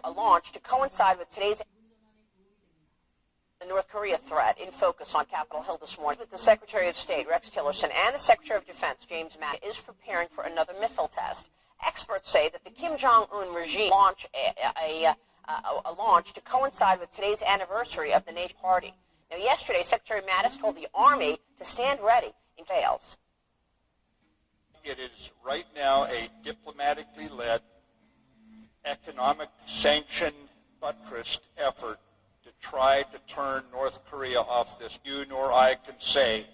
a launch to coincide with today's the North Korea threat in focus on Capitol Hill this morning. With the Secretary of State, Rex Tillerson, and the Secretary of Defense, James Mattis, is preparing for another missile test. Experts say that the Kim Jong-un regime launch a launch to coincide with today's anniversary of the nation party. Now, yesterday, Secretary Mattis told the Army to stand ready in fails. It is right now a diplomatically led, economic sanctioned, buttressed effort to try to turn North Korea off this. You nor I can say.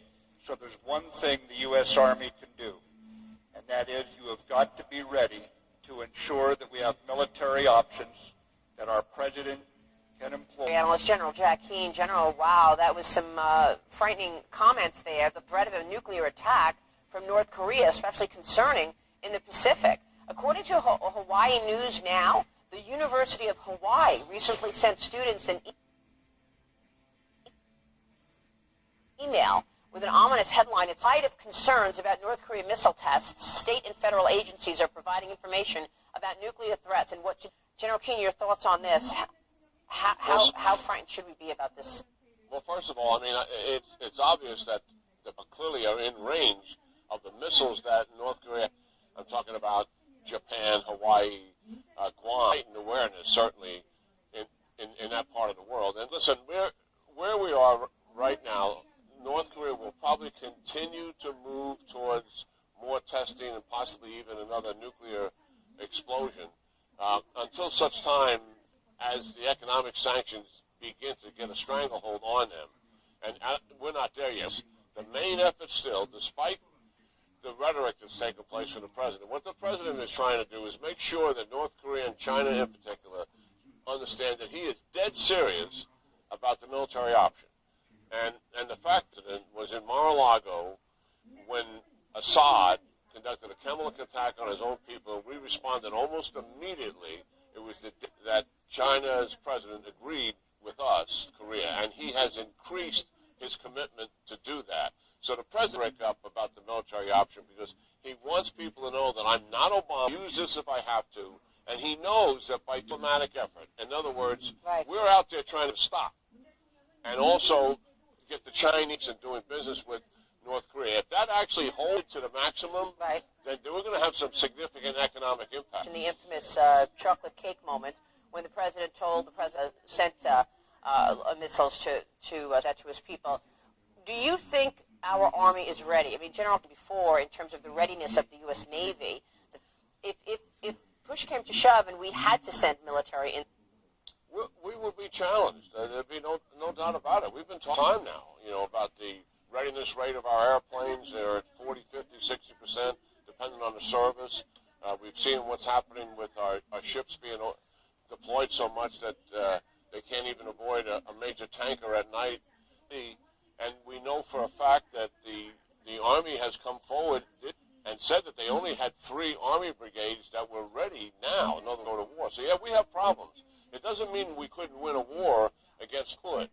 So there's one thing the U.S. Army can do, and that is you have got to be ready to ensure that we have military options that our president can employ. Analyst General Jack Keane. General, wow, that was some frightening comments there. The threat of a nuclear attack from North Korea, especially concerning in the Pacific. According to Hawaii News Now, the University of Hawaii recently sent students an email with an ominous headline. In spite of concerns about North Korea missile tests, state and federal agencies are providing information about nuclear threats. And what, General Keane, your thoughts on this? How frightened should we be about this? Well, first of all, I mean, it's obvious that they clearly are in range of the missiles that North Korea, I'm talking about Japan, Hawaii, Guam, heightened awareness certainly in that part of the world. And listen, where we are right now, North Korea will probably continue to move towards more testing and possibly even another nuclear explosion until such time as the economic sanctions begin to get a stranglehold on them. And we're not there yet. The main effort still, despite the rhetoric that's taken place from the president, what the president is trying to do is make sure that North Korea and China in particular understand that he is dead serious about the military option. And the fact that it was in Mar-a-Lago when Assad conducted a chemical attack on his own people, and we responded almost immediately. It was that China's president agreed with us, Korea, and he has increased his commitment to do that. So the president break up about the military option because he wants people to know that I'm not Obama. Use this if I have to. And he knows that by diplomatic effort, in other words, we're out there trying to stop. And also get the Chinese and doing business with North Korea. If that actually holds to the maximum, then we're going to have some significant economic impact. In the infamous chocolate cake moment when the president sent missiles to his people. Do you think our Army is ready? I mean, General, before, in terms of the readiness of the U.S. Navy, if push came to shove and we had to send military in, we would be challenged. There'd be no doubt about it. We've been talking now, about the readiness rate of our airplanes. They're at 40, 50, 60%, depending on the service. We've seen what's happening with our ships being deployed so much that they can't even avoid a major tanker at night. And we know for a fact that the Army has come forward and said that they only had 3 Army brigades that were ready now, in order to go to war. So, yeah, we have problems. It doesn't mean we couldn't win a war against Hood.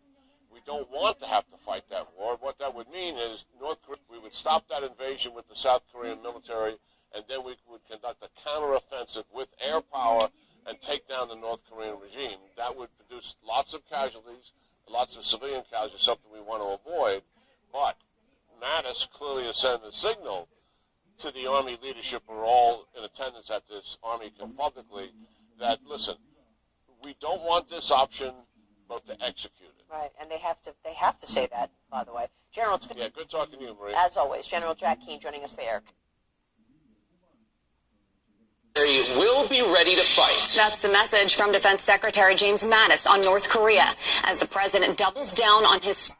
We don't want to have to fight that war. What that would mean is North Korea, we would stop that invasion with the South Korean military, and then we would conduct a counteroffensive with air power and take down the North Korean regime. That would produce lots of casualties, lots of civilian casualties, something we want to avoid. But Mattis clearly is sending a signal to the Army leadership, who are all in attendance at this Army publicly, that, listen, we don't want this option, but to execute it. Right, and they have to say that, by the way. General, it's good. Yeah, good talking to you, Marie. As always, General Jack Keane joining us there. Will be ready to fight. That's the message from Defense Secretary James Mattis on North Korea as the president doubles down on his...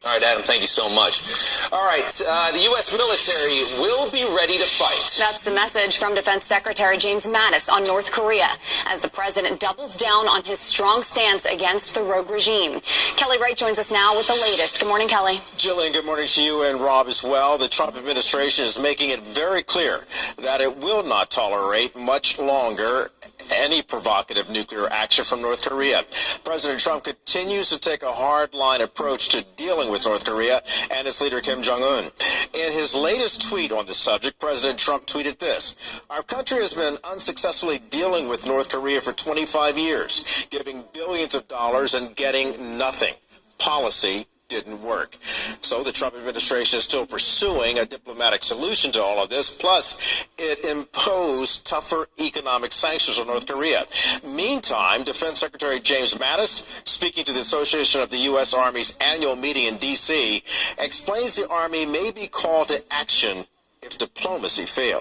All right, Adam, thank you so much. All right, the U.S. military will be ready to fight. That's the message from Defense Secretary James Mattis on North Korea as the president doubles down on his strong stance against the rogue regime. Kelly Wright joins us now with the latest. Good morning, Kelly. Jillian, good morning to you and Rob as well. The Trump administration is making it very clear that it will not tolerate much longer any provocative nuclear action from North Korea. President Trump continues to take a hard-line approach to dealing with North Korea and its leader Kim Jong-un. In his latest tweet on the subject, President Trump tweeted this: "Our country has been unsuccessfully dealing with North Korea for 25 years, giving billions of dollars and getting nothing. Policy didn't work." So the Trump administration is still pursuing a diplomatic solution to all of this. Plus, it imposed tougher economic sanctions on North Korea. Meantime, Defense Secretary James Mattis, speaking to the Association of the U.S. Army's annual meeting in D.C., explains the Army may be called to action if diplomacy fails.